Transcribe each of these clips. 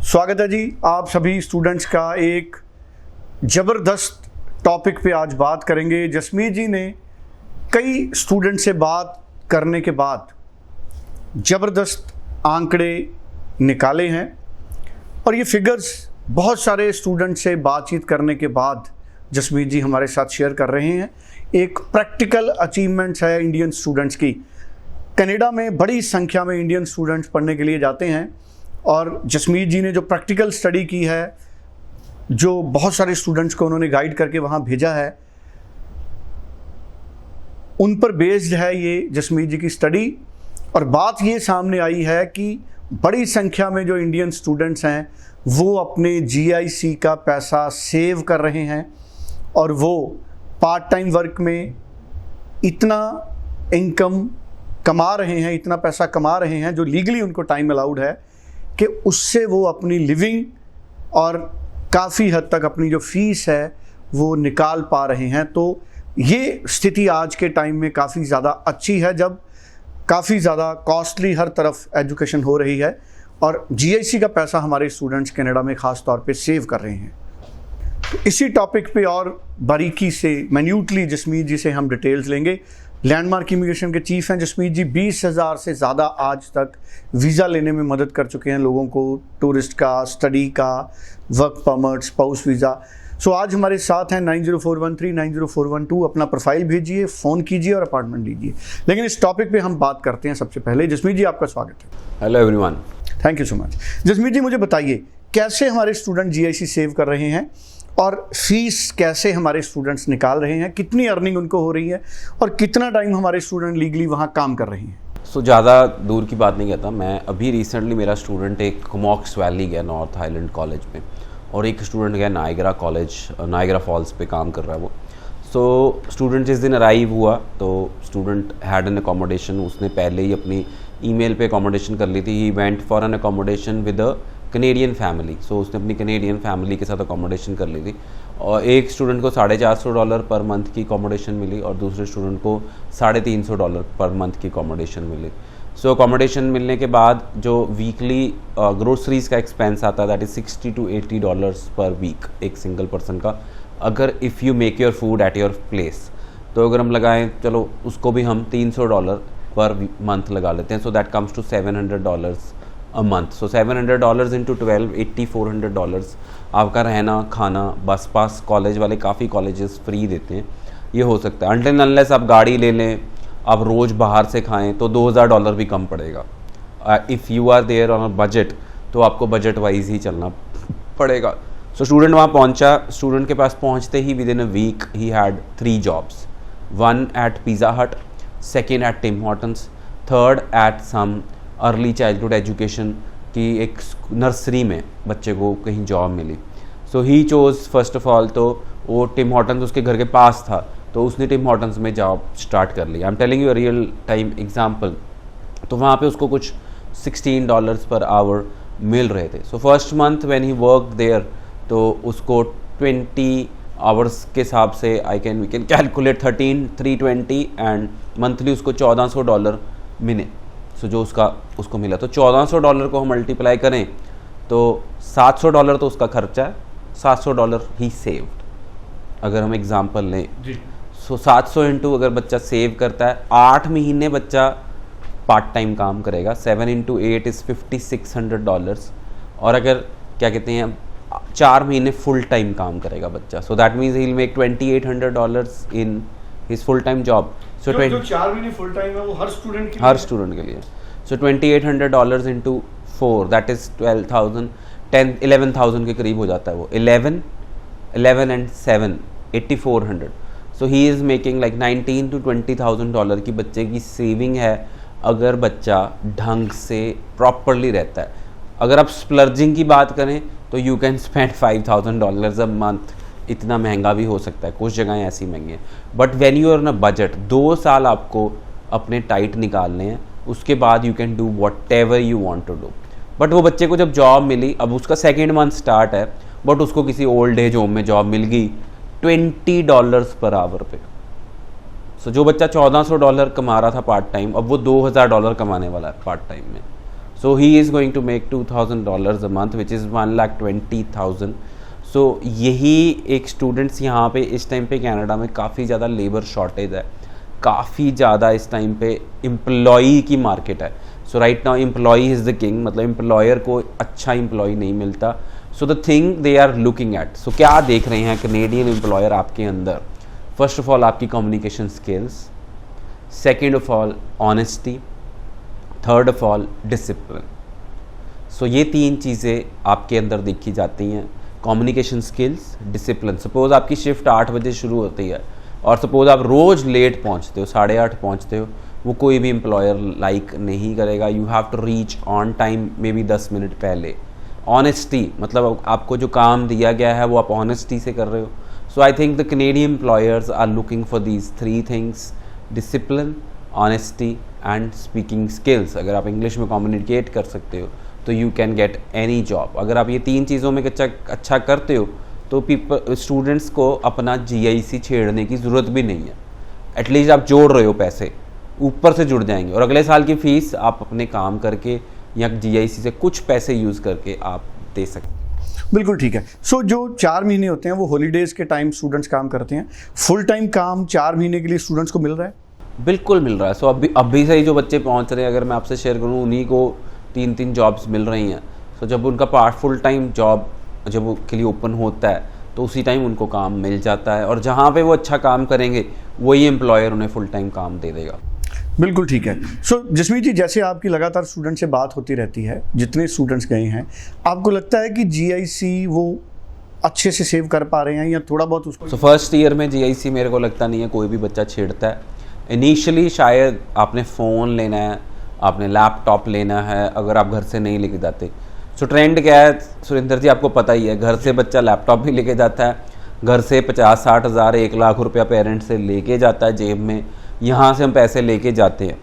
स्वागत है जी आप सभी स्टूडेंट्स का एक ज़बरदस्त टॉपिक पे आज बात करेंगे। जसमीत जी ने कई स्टूडेंट से बात करने के बाद ज़बरदस्त आंकड़े निकाले हैं और ये फिगर्स बहुत सारे स्टूडेंट से बातचीत करने के बाद जसमीत जी हमारे साथ शेयर कर रहे हैं। एक प्रैक्टिकल अचीवमेंट्स है इंडियन स्टूडेंट्स की। कनाडा में बड़ी संख्या में इंडियन स्टूडेंट्स पढ़ने के लिए जाते हैं और जसमीत जी ने जो प्रैक्टिकल स्टडी की है, जो बहुत सारे स्टूडेंट्स को उन्होंने गाइड करके वहाँ भेजा है, उन पर बेस्ड है ये जसमीत जी की स्टडी। और बात ये सामने आई है कि बड़ी संख्या में जो इंडियन स्टूडेंट्स हैं वो अपने GIC का पैसा सेव कर रहे हैं और वो पार्ट टाइम वर्क में इतना इनकम कमा रहे हैं, इतना पैसा कमा रहे हैं जो लीगली उनको टाइम अलाउड है कि उससे वो अपनी लिविंग और काफ़ी हद तक अपनी जो फीस है वो निकाल पा रहे हैं। तो ये स्थिति आज के टाइम में काफ़ी ज़्यादा अच्छी है, जब काफ़ी ज़्यादा कॉस्टली हर तरफ एजुकेशन हो रही है और GIC का पैसा हमारे स्टूडेंट्स कनाडा में ख़ास तौर पे सेव कर रहे हैं। तो इसी टॉपिक पे और बारीकी से मिन्यूटली जसमीत जी से हम डिटेल्स लेंगे। लैंडमार्क इमिग्रेशन के चीफ हैं जसमीत जी। 20,000 से ज़्यादा आज तक वीज़ा लेने में मदद कर चुके हैं लोगों को, टूरिस्ट का, स्टडी का, वर्क परमिट, स्पाउस वीज़ा। सो आज हमारे साथ हैं 904139 904112। अपना प्रोफाइल भेजिए, फ़ोन कीजिए और अपॉइंटमेंट लीजिए। लेकिन इस टॉपिक पे हम बात करते हैं सबसे पहले। जसमीत जी आपका स्वागत है। Hello everyone, thank you so much. Jasmeet ji मुझे बताइए कैसे हमारे स्टूडेंट GIC सेव कर रहे हैं और फीस कैसे हमारे स्टूडेंट्स निकाल रहे हैं, कितनी अर्निंग उनको हो रही है और कितना टाइम हमारे स्टूडेंट लीगली वहाँ काम कर रहे हैं। सो ज़्यादा दूर की बात नहीं कहता मैं। अभी रिसेंटली मेरा स्टूडेंट एक कमॉक्स वैली गया नॉर्थ आइलैंड कॉलेज में, और एक स्टूडेंट गया नायगरा कॉलेज, नायगरा फॉल्स पे काम कर रहा है वो। सो स्टूडेंट जिस दिन अराइव हुआ तो स्टूडेंट हैड एन अकोमोडेशन। उसने पहले ही अपनी ईमेल पे अकोमोडेशन कर ली थी। He went for an accommodation with a Canadian family. So उसने अपनी कनेडियन फैमिली के साथ अकोमोडेशन कर ली थी और एक स्टूडेंट को $450 पर मंथ की अकोमोडेशन मिली और दूसरे स्टूडेंट को $350 पर मंथ की अकोमोडेशन मिली। सो अकोमोडेशन मिलने के बाद जो वीकली ग्रोसरीज़ का एक्सपेंस आता है दैट इज़ $60 to $80 पर वीक एक सिंगल पर्सन का, अगर if you make your food at your place. तो अगर हम लगाएं, चलो उसको भी हम $300 पर मंथ लगा लेते हैं। So that comes to $700 a month. So $700 into 12 $8,400 आपका रहना, खाना, बस पास, कॉलेज वाले काफ़ी कॉलेजेस फ्री देते हैं, ये हो सकता है। अनटिल अनलेस आप गाड़ी ले लें, आप रोज़ बाहर से खाएं तो $2,000 भी कम पड़ेगा। If you are there on a budget तो आपको बजट वाइज ही चलना पड़ेगा। सो स्टूडेंट वहाँ पहुँचा। स्टूडेंट के पास पहुँचते ही within a week he had 3 jobs, 1 at Pizza Hut, 2nd at Tim Hortons, 3rd at some early childhood education की एक नर्सरी में बच्चे को कहीं जॉब मिली। So he chose first of all, तो वो टिम हॉर्टन्स उसके घर के पास था तो उसने टिम हॉर्टन्स में जॉब स्टार्ट कर ली। I am telling you a real time example. तो वहाँ पे उसको कुछ $16 पर आवर मिल रहे थे। So first month when he work there तो उसको 20 आवर्स के हिसाब से we can calculate 13,320 and monthly उसको $1,400 मिले। सो जो उसको मिला, तो $1,400 को हम मल्टीप्लाई करें तो $700 तो उसका खर्चा है, $700 ही सेव्ड अगर हम एग्जांपल लें। सो 700 इंटू अगर बच्चा सेव करता है, 8 महीने बच्चा पार्ट टाइम काम करेगा, 7 इंटू 8 इज़ $5,600। और अगर क्या कहते हैं 4 महीने फुल टाइम काम करेगा बच्चा, so that means he will make $2,800 in his full time job. So जो 4 महीने फुल टाइम है वो हर स्टूडेंट के लिए। सो $2,800 इंटू 4 दैट इज़ 12,000, 11,000 के करीब हो जाता है वो। 11 and 7 $8,400। So he is making like $19,000 to $20,000 की बच्चे की सेविंग है अगर बच्चा ढंग से प्रॉपरली रहता है। अगर आप स्प्लर्जिंग की बात करें तो you can spend $5,000 a month. इतना महंगा भी हो सकता है, कुछ जगहें ऐसी महंगी हैं, but when you are on a budget 2 साल आपको अपने टाइट निकालने हैं, उसके बाद you can do whatever you want to do. But वो बच्चे को जब जॉब मिली, अब उसका 2nd मंथ स्टार्ट है, बट उसको किसी ओल्ड एज होम में जॉब मिल गई $20 पर आवर पे। सो जो बच्चा $1400 कमा रहा था पार्ट टाइम, अब वो $2000 कमाने वाला है पार्ट टाइम में. So he is going to make $2000 a month which is 1,20,000. So यही एक स्टूडेंट्स यहाँ पे इस टाइम पे कनाडा में काफ़ी ज़्यादा लेबर शॉर्टेज है, काफ़ी ज़्यादा इस टाइम पे एम्प्लॉई की मार्केट है. So right now employee is the king, मतलब एम्प्लॉयर को अच्छा एम्प्लॉय नहीं मिलता. So the thing they are looking at, so क्या देख रहे हैं कनेडियन एम्प्लॉयर आपके अंदर? फर्स्ट ऑफ ऑल आपकी communication skills, second of all honesty, third of all discipline. So ये 3 चीज़ें आपके अंदर देखी जाती हैं, कम्युनिकेशन स्किल्स, डिसिप्लिन. सपोज़ आपकी शिफ्ट 8 बजे शुरू होती है और सपोज़ आप रोज़ लेट पहुंचते हो, 8:30 पहुंचते हो, वो कोई भी एम्प्लॉयर लाइक नहीं करेगा. You have to reach on time, maybe 10 minute पहले. ऑनेस्टी, मतलब आपको जो काम दिया गया है वो आप ऑनेस्टी से कर रहे हो. So I think the Canadian employers are looking for these 3 things, discipline, honesty and speaking skills. अगर आप इंग्लिश में कम्युनिकेट कर सकते हो तो you can get any job. अगर आप ये 3 चीज़ों में अच्छा करते हो तो स्टूडेंट्स को अपना GIC छेड़ने की ज़रूरत भी नहीं है. एटलीस्ट आप जोड़ रहे हो पैसे, ऊपर से जुड़ जाएंगे और अगले साल की फ़ीस आप अपने काम करके या GIC से कुछ पैसे यूज़ करके आप दे सकते. बिल्कुल ठीक है. सो जो 4 महीने होते हैं वो हॉलीडेज़ के टाइम स्टूडेंट्स काम करते हैं. फुल टाइम काम 4 महीने के लिए स्टूडेंट्स को मिल रहा है? बिल्कुल मिल रहा है. सो अभी से ही जो बच्चे पहुंच रहे हैं, अगर मैं आपसे शेयर करूं, उन्हीं को 3 जॉब्स मिल रही हैं. सो जब उनका फुल टाइम जॉब जब वो के लिए ओपन होता है तो उसी टाइम उनको काम मिल जाता है और जहाँ पे वो अच्छा काम करेंगे वही एम्प्लॉयर उन्हें फुल टाइम काम दे देगा. बिल्कुल ठीक है. सो जसमीत जी, जैसे आपकी लगातार स्टूडेंट से बात होती रहती है, जितने स्टूडेंट्स गए हैं, आपको लगता है कि GIC वो अच्छे से सेव कर पा रहे हैं या थोड़ा बहुत उसको? सो फर्स्ट ईयर में GIC मेरे को लगता नहीं है कोई भी बच्चा छेड़ता है. इनिशियली शायद आपने फ़ोन लेना है, आपने लैपटॉप लेना है, अगर आप घर से नहीं लेके जाते. सो ट्रेंड क्या है सुरेंद्र जी, आपको पता ही है, घर से बच्चा लैपटॉप भी लेके जाता है, घर से 50-60 हज़ार 1 लाख रुपया पेरेंट्स से लेके जाता है जेब में. यहाँ से हम पैसे लेके जाते हैं.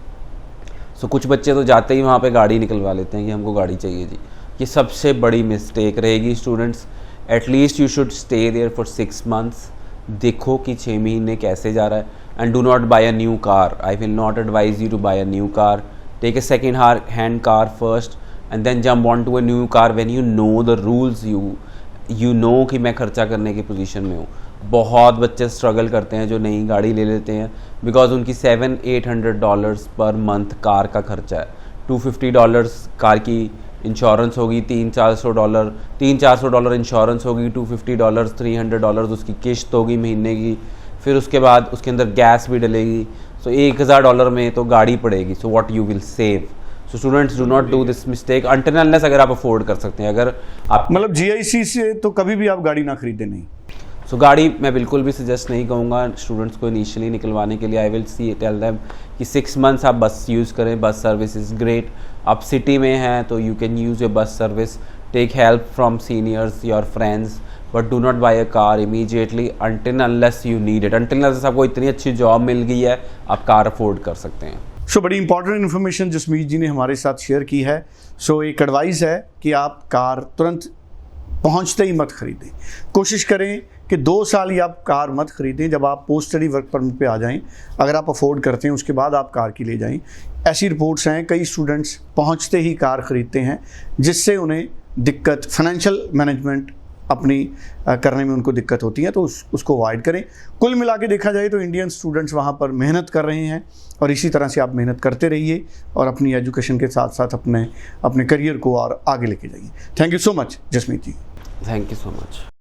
सो कुछ बच्चे तो जाते ही वहाँ पे गाड़ी निकलवा लेते हैं कि हमको गाड़ी चाहिए जी. ये सबसे बड़ी मिस्टेक रहेगी. Students, at least you should stay there for 6 months. देखो कि 6 महीने कैसे जा रहा है. And do not buy a new car. I will not advise you to buy a new car. Take a second hand car first and then jump on to a new car when you know the rules. You know कि मैं खर्चा करने की position में हूँ. बहुत बच्चे struggle करते हैं जो नई गाड़ी ले लेते हैं बिकॉज उनकी $700-800 पर मंथ कार का खर्चा है. $250 कार की इंश्योरेंस होगी, $300-400 इंश्योरेंस होगी, $250 $300 उसकी किश्त होगी महीने की. फिर उसके बाद उसके अंदर गैस भी डलेगी. सो $1000 में तो गाड़ी पड़ेगी. So what you will save? So students, do not do this mistake until unless अगर आप अफोर्ड कर सकते हैं. अगर आप मतलब GIC से तो कभी भी आप गाड़ी ना खरीदें नहीं? सो गाड़ी मैं बिल्कुल भी सजेस्ट नहीं कहूँगा स्टूडेंट्स को इनिशियली निकलवाने के लिए. आई विल टेल देम कि 6 मंथ्स आप बस यूज़ करें. Bus service is great. आप सिटी में हैं तो you can use your bus service. Take help from seniors, your friends, but do not buy a car immediately until unless you need it. Until unless आपको इतनी अच्छी job मिल गई है आप कार अफोर्ड कर सकते हैं. सो बड़ी इंपॉर्टेंट इन्फॉर्मेशन जसमीत जी ने हमारे साथ शेयर की है. सो एक एडवाइस है कि आप कार तुरंत पहुंचते ही मत खरीदें. कोशिश करें कि 2 साल ही आप कार मत खरीदें. जब आप पोस्ट स्टडी वर्क परमिट पे आ जाएं, अगर आप अफोर्ड करते हैं, उसके बाद आप कार की ले जाएं. ऐसी रिपोर्ट्स हैं, कई स्टूडेंट्स पहुंचते ही कार खरीदते हैं जिससे उन्हें दिक्कत, फाइनेंशियल मैनेजमेंट अपनी करने में उनको दिक्कत होती है. तो उसको अवॉइड करें. कुल मिला के देखा जाए तो इंडियन स्टूडेंट्स वहाँ पर मेहनत कर रहे हैं और इसी तरह से आप मेहनत करते रहिए और अपनी एजुकेशन के साथ साथ अपने करियर को और आगे लेके जाइए. Thank you so much Jasmeet ji. Thank you so much.